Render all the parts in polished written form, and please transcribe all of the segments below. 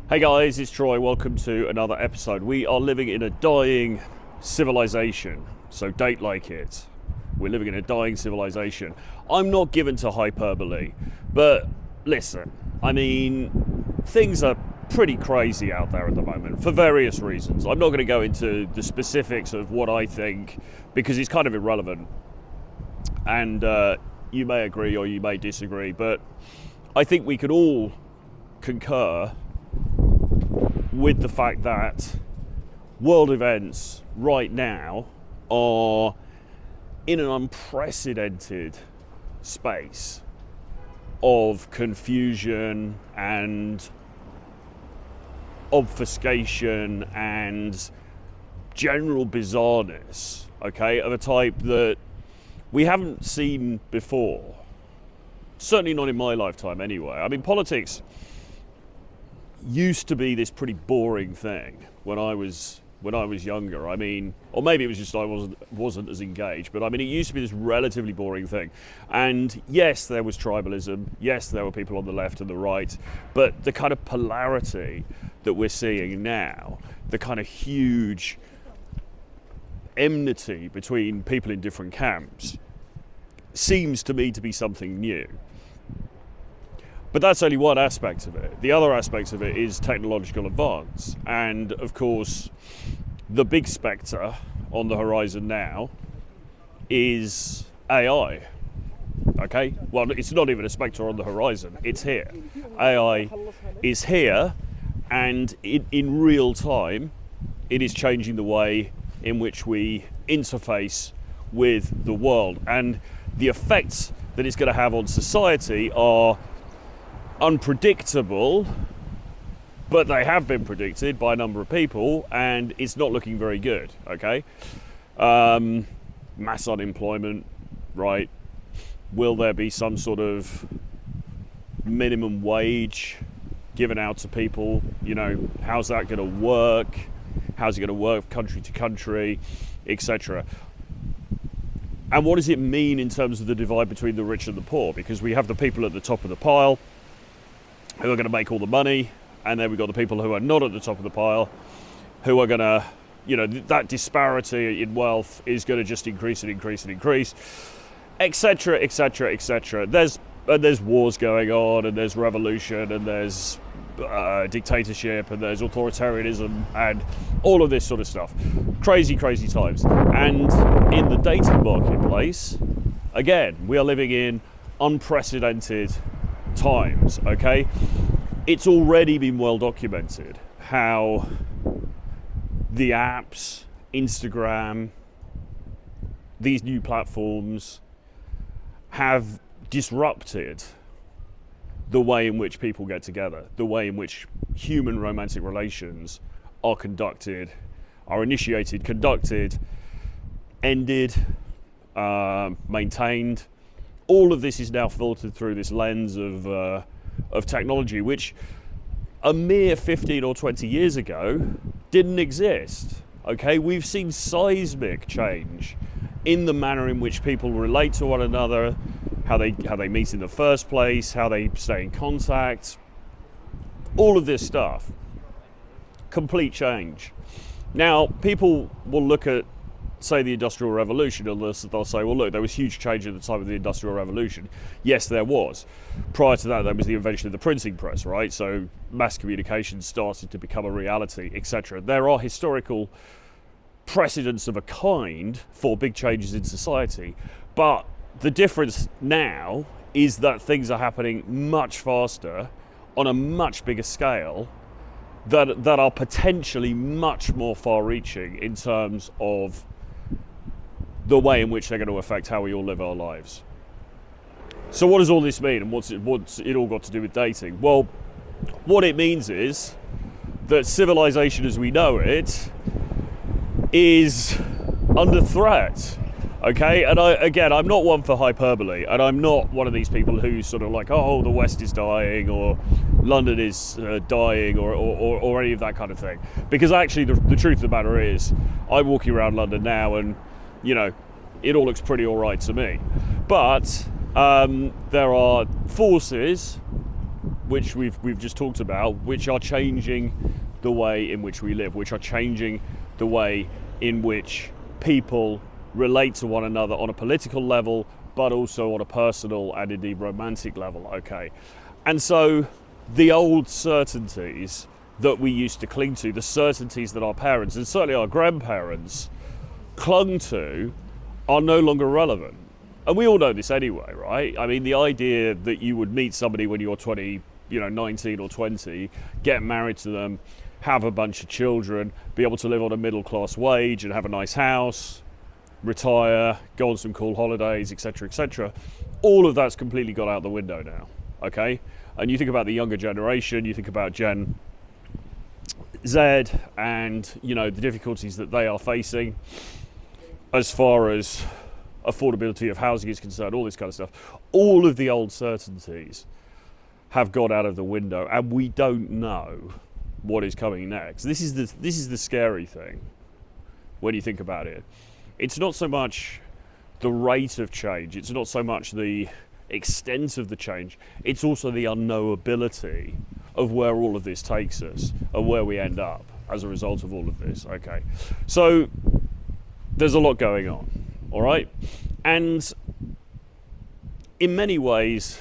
Hey guys, it's Troy. Welcome to another episode. We are living in a dying civilization, so date like it. We're living in a dying civilization. I'm not given to hyperbole, but listen, I mean, things are pretty crazy out there at the moment for various reasons. I'm not going to go into the specifics of what I think because it's kind of irrelevant. And you may agree or you may disagree, but I think we could all concur with the fact that world events right now are in an unprecedented space of confusion and obfuscation and general bizarreness, okay, of a type that we haven't seen before. Certainly not in my lifetime anyway. I mean, politics used to be this pretty boring thing when I was younger. I mean, or maybe it was just I wasn't as engaged, but I mean, it used to be this relatively boring thing. And yes, there was tribalism. Yes, there were people on the left and the right, but the kind of polarity that we're seeing now, the kind of huge enmity between people in different camps, seems to me to be something new. But that's only one aspect of it. The other aspect of it is technological advance. And of course, the big spectre on the horizon now is AI. Okay? Well, it's not even a spectre on the horizon. It's here. AI is here, and in real time, it is changing the way in which we interface with the world. And the effects that it's going to have on society are unpredictable, but they have been predicted by a number of people, and it's not looking very good, okay? Mass unemployment, right? Will there be some sort of minimum wage given out to people? You know, how's that going to work? How's it going to work country to country, etc.? And what does it mean in terms of the divide between the rich and the poor? Because we have the people at the top of the pile who are going to make all the money, and then we've got the people who are not at the top of the pile who are going to, you know, that disparity in wealth is going to just increase and increase and increase, etc., etc., etc. There's wars going on, and there's revolution, and there's dictatorship, and there's authoritarianism, and all of this sort of stuff. Crazy, crazy times. And in the dating marketplace, again, we are living in unprecedented times, okay? It's already been well documented how the apps, Instagram, these new platforms have disrupted the way in which people get together, the way in which human romantic relations are conducted, are initiated, conducted, ended, maintained. All of this is now filtered through this lens of technology, which a mere 15 or 20 years ago didn't exist. Okay, we've seen seismic change in the manner in which people relate to one another, how they meet in the first place, how they stay in contact. All of this stuff, complete change. Now, people will look at, say, the Industrial Revolution, and they'll say, well, look, there was huge change at the time of the Industrial Revolution. Yes, there was. Prior to that, there was the invention of the printing press, right? So mass communication started to become a reality, etc. There are historical precedents of a kind for big changes in society, but the difference now is that things are happening much faster on a much bigger scale that are potentially much more far-reaching in terms of the way in which they're going to affect how we all live our lives. So what does all this mean, and what's it all got to do with dating? Well, what it means is that civilization as we know it is under threat, okay? And I'm not one for hyperbole, and I'm not one of these people who sort of like, oh, the West is dying, or London is dying, or any of that kind of thing. Because actually the truth of the matter is, I'm walking around London now, and you know, it all looks pretty all right to me. But there are forces which we've just talked about, which are changing the way in which we live, which are changing the way in which people relate to one another on a political level, but also on a personal and indeed romantic level, okay? And so the old certainties that we used to cling to, the certainties that our parents, and certainly our grandparents, clung to, are no longer relevant. And we all know this anyway, right? I mean, the idea that you would meet somebody when you're 20, 19 or 20, get married to them, have a bunch of children, be able to live on a middle class wage and have a nice house, retire, go on some cool holidays, etc., all of that's completely gone out the window now, okay? And you think about the younger generation, you think about Gen Z and, the difficulties that they are facing as far as affordability of housing is concerned, all this kind of stuff. All of the old certainties have gone out of the window, and we don't know what is coming next. This is the scary thing when you think about it. It's not so much the rate of change, it's not so much the extent of the change, it's also the unknowability of where all of this takes us and where we end up as a result of all of this, okay? So there's a lot going on, all right? And in many ways,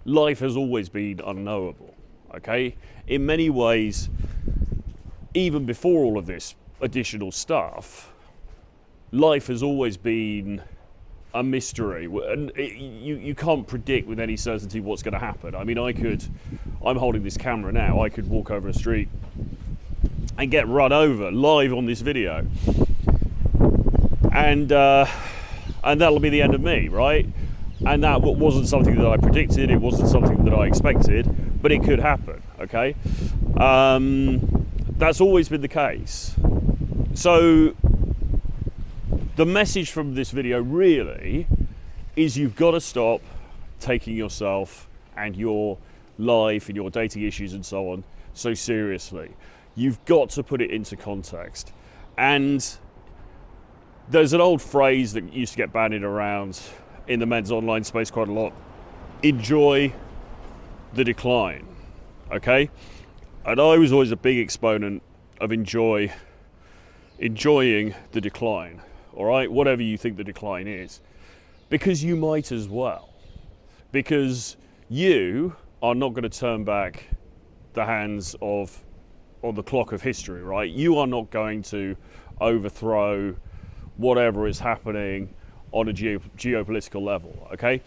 life has always been unknowable, okay? In many ways, even before all of this additional stuff, life has always been a mystery, and you can't predict with any certainty what's going to happen. I mean, I'm holding this camera now, I could walk over a street and get run over live on this video, and that'll be the end of me, right? And that wasn't something that I predicted, it wasn't something that I expected, but it could happen, okay? That's always been the case. So the message from this video really is you've got to stop taking yourself and your life and your dating issues and so on so seriously. You've got to put it into context. And there's an old phrase that used to get bandied around in the men's online space quite a lot: enjoy the decline, okay? And I was always a big exponent of enjoying the decline, all right? Whatever you think the decline is, because you might as well, because you are not going to turn back the hands on the clock of history, right? You are not going to overthrow whatever is happening on a geopolitical level, okay?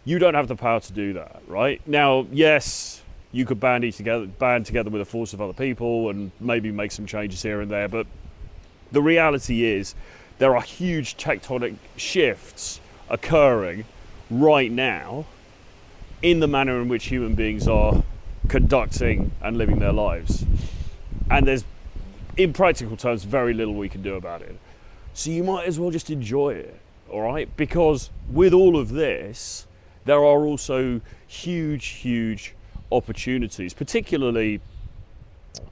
You don't have the power to do that, right? Now, yes, you could band together with a force of other people and maybe make some changes here and there, but the reality is there are huge tectonic shifts occurring right now in the manner in which human beings are conducting and living their lives. And there's, in practical terms, very little we can do about it. So you might as well just enjoy it, all right? Because with all of this, there are also huge opportunities, particularly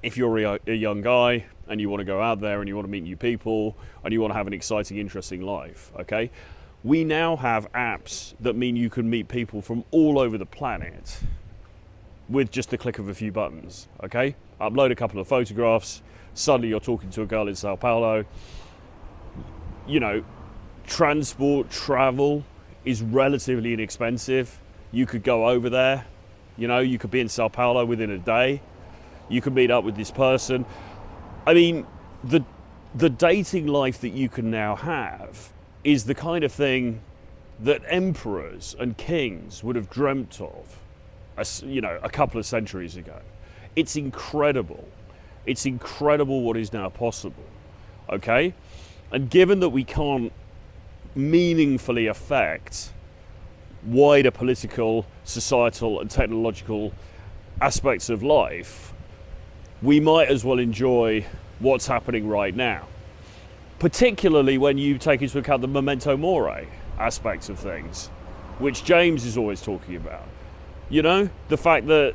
if you're a young guy and you want to go out there and you want to meet new people and you want to have an exciting, interesting life, okay? We now have apps that mean you can meet people from all over the planet with just the click of a few buttons, okay? Upload a couple of photographs, suddenly you're talking to a girl in Sao Paulo. You know, travel is relatively inexpensive. You could go over there, you could be in Sao Paulo within a day. You could meet up with this person. I mean, the dating life that you can now have is the kind of thing that emperors and kings would have dreamt of, a couple of centuries ago. It's incredible. It's incredible what is now possible, okay? And given that we can't meaningfully affect wider political, societal and technological aspects of life, we might as well enjoy what's happening right now. Particularly when you take into account the memento mori aspects of things, which James is always talking about. The fact that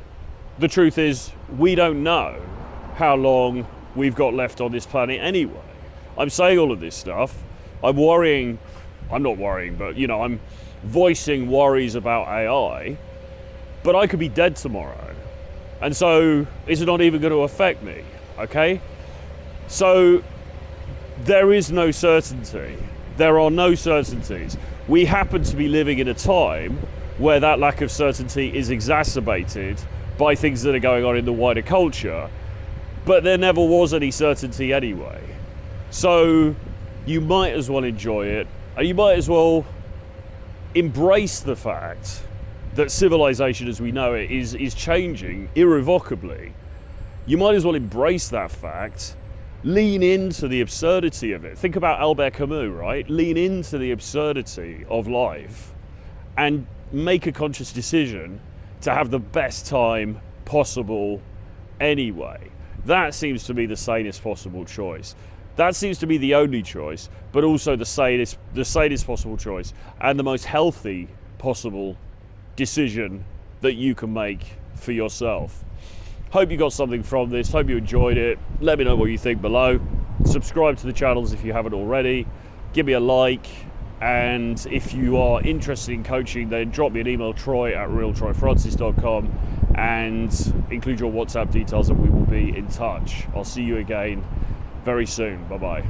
the truth is we don't know how long we've got left on this planet anyway. I'm saying all of this stuff. I'm not worrying, but I'm voicing worries about AI but I could be dead tomorrow. And so it's not even going to affect me, okay? So there is no certainty. There are no certainties. We happen to be living in a time where that lack of certainty is exacerbated by things that are going on in the wider culture, but there never was any certainty anyway. So you might as well enjoy it, and you might as well embrace the fact that civilization as we know it is changing irrevocably. You might as well embrace that fact, lean into the absurdity of it. Think about Albert Camus, right? Lean into the absurdity of life and make a conscious decision to have the best time possible anyway. That seems to be the sanest possible choice. That seems to be the only choice, but also the sanest possible choice and the most healthy possible decision that you can make for yourself. Hope you got something from this. Hope you enjoyed it. Let me know what you think below. Subscribe to the channels if you haven't already. Give me a like. And if you are interested in coaching, then drop me an email, troy@realtroyfrancis.com, and include your WhatsApp details and we will be in touch. I'll see you again very soon. Bye-bye.